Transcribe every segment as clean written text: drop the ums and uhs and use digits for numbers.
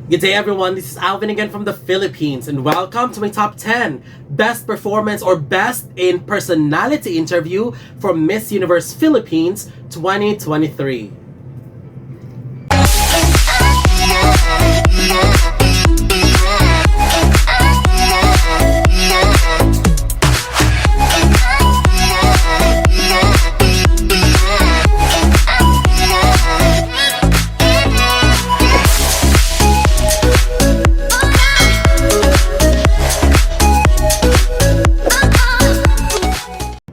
Good day everyone, this is Alvin again from the Philippines and welcome to my top 10 best performance or best in personality interview for Miss Universe Philippines 2023.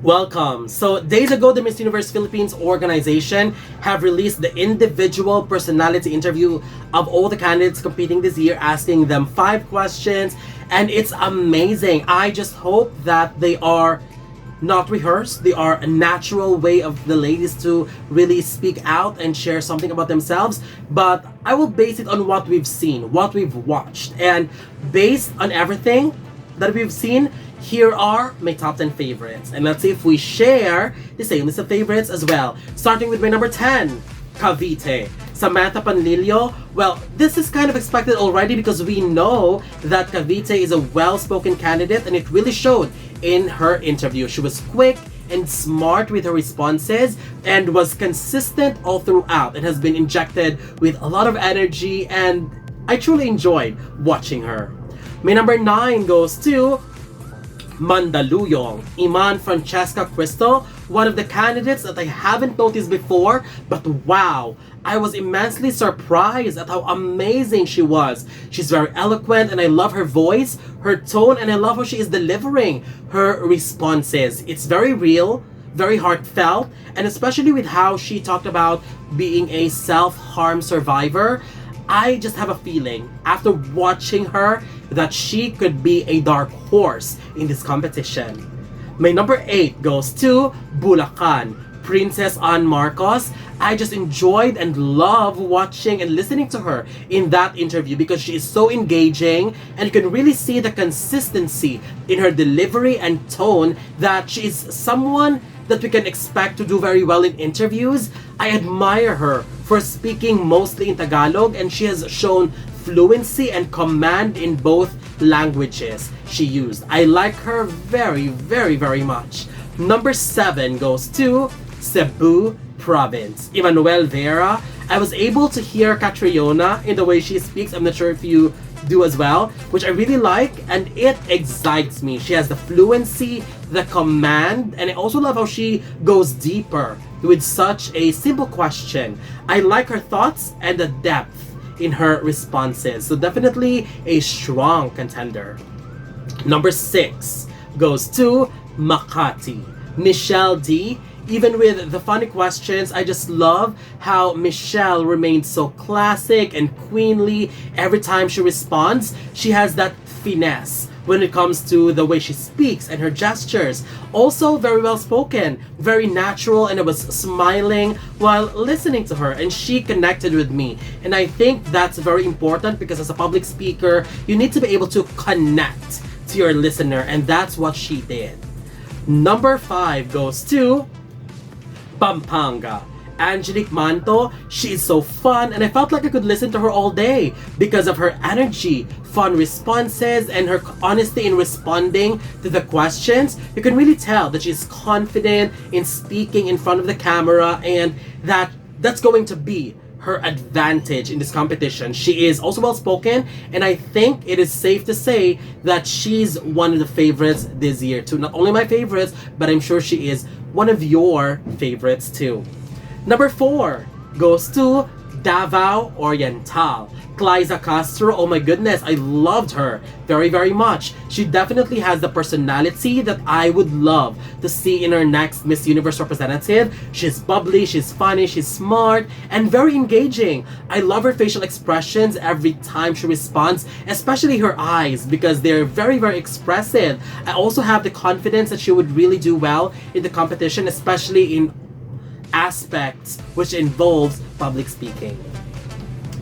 Welcome. So days ago, the Miss Universe Philippines organization have released the individual personality interview of all the candidates competing this year, asking them 5 questions, and it's amazing. I just hope that they are not rehearsed. They are a natural way of the ladies to really speak out and share something about themselves. But I will base it on what we've seen, what we've watched, and based on everything that we've seen, here are my top 10 favorites. And let's see if we share the same list of favorites as well. Starting with my number 10, CAVITE. Samantha Panlilio. Well, this is kind of expected already because we know that CAVITE is a well-spoken candidate and it really showed in her interview. She was quick and smart with her responses and was consistent all throughout. It has been injected with a lot of energy and I truly enjoyed watching her. My number 9 goes to Mandaluyong, Iman, Franchesca, Cristal, one of the candidates that I haven't noticed before, but wow, I was immensely surprised at how amazing she was. She's very eloquent and I love her voice, her tone, and I love how she is delivering her responses. It's very real, very heartfelt, and especially with how she talked about being a self-harm survivor. I just have a feeling after watching her that she could be a dark horse in this competition. My number 8 goes to BULACAN, Princess Ann Marcos. I just enjoyed and love watching and listening to her in that interview because she is so engaging and you can really see the consistency in her delivery and tone that she is someone that we can expect to do very well in interviews. I admire her for speaking mostly in Tagalog and she has shown fluency and command in both languages she used. I like her very, very, very much. Number 7 goes to Cebu Province, Emanuelle Vera. I was able to hear Catriona in the way she speaks. I'm not sure if you do as well, which I really like and it excites me. She has the fluency, the command, and I also love how she goes deeper with such a simple question. I like her thoughts and the depth in her responses. So definitely a strong contender. Number 6 goes to Makati, Michelle D. Even with the funny questions, I just love how Michelle remains so classic and queenly every time she responds. She has that finesse when it comes to the way she speaks and her gestures. Also very well spoken, very natural, and I was smiling while listening to her and she connected with me. And I think that's very important because as a public speaker, you need to be able to connect to your listener and that's what she did. Number 5 goes to Pampanga, Angelique Manto. She is so fun and I felt like I could listen to her all day because of her energy, fun responses, and her honesty in responding to the questions. You can really tell that she's confident in speaking in front of the camera and that's going to be her advantage in this competition. She is also well spoken and I think it is safe to say that she's one of the favorites this year too. Not only my favorites, but I'm sure she is one of your favorites too. Number 4 goes to DAVAO Oriental, Klyza Castro. Oh my goodness, I loved her very, very much. She definitely has the personality that I would love to see in our next Miss Universe representative. She's bubbly, she's funny, she's smart, and very engaging. I love her facial expressions every time she responds, especially her eyes because they're very, very expressive. I also have the confidence that she would really do well in the competition, especially in aspects which involves public speaking.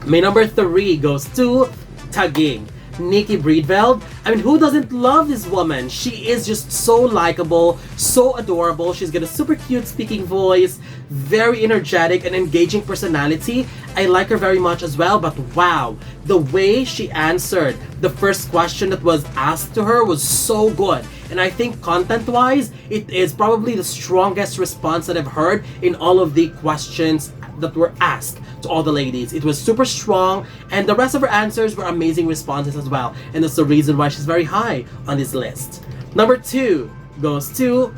My number 3 goes to TAGUIG, Nikki Breedveld. I mean, who doesn't love this woman? She is just so likable, so adorable. She's got a super cute speaking voice, very energetic and engaging personality. I like her very much as well, but wow, the way she answered the first question that was asked to her was so good. And I think content-wise, it is probably the strongest response that I've heard in all of the questions that were asked to all the ladies. It was super strong, and the rest of her answers were amazing responses as well. And that's the reason why she's very high on this list. Number 2 goes to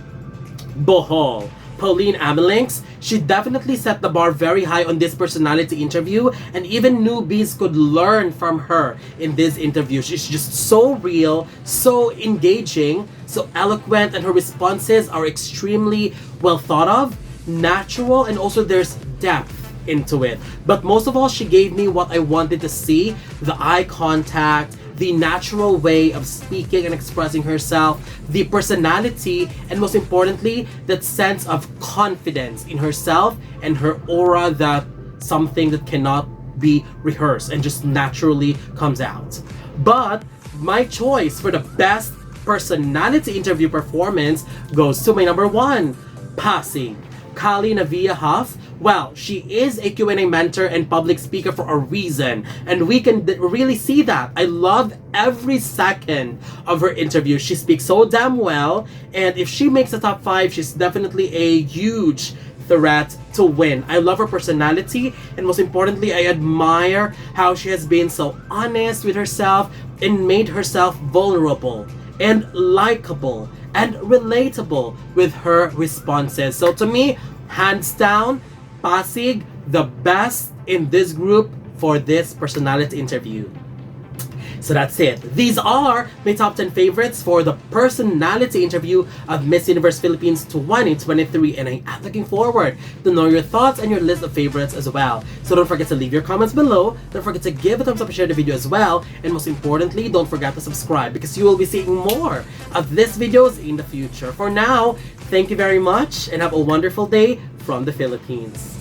BOHOL. Pauline Amelincx. She definitely set the bar very high on this personality interview, and even newbies could learn from her in this interview. She's just so real, so engaging, so eloquent, and her responses are extremely well thought of, natural, and also there's depth into it. But most of all, she gave me what I wanted to see: the eye contact, the natural way of speaking and expressing herself, the personality, and most importantly, that sense of confidence in herself and her aura, that something that cannot be rehearsed and just naturally comes out. But my choice for the best personality interview performance goes to my number 1, PASIG, Kali-Navea Huff. Well, she is a Q&A mentor and public speaker for a reason, and we can really see that. I love every second of her interview. She speaks so damn well, and if she makes the top 5, she's definitely a huge threat to win. I love her personality, and most importantly, I admire how she has been so honest with herself and made herself vulnerable and likable and relatable with her responses. So to me, hands down, PASIG, the best in this group for this personality interview. So that's it. These are my top 10 favorites for the personality interview of Miss Universe Philippines 2023, and I am looking forward to know your thoughts and your list of favorites as well. So don't forget to leave your comments below, don't forget to give a thumbs up and share the video as well, and most importantly, don't forget to subscribe because you will be seeing more of these videos in the future. For now, thank you very much and have a wonderful day from the Philippines.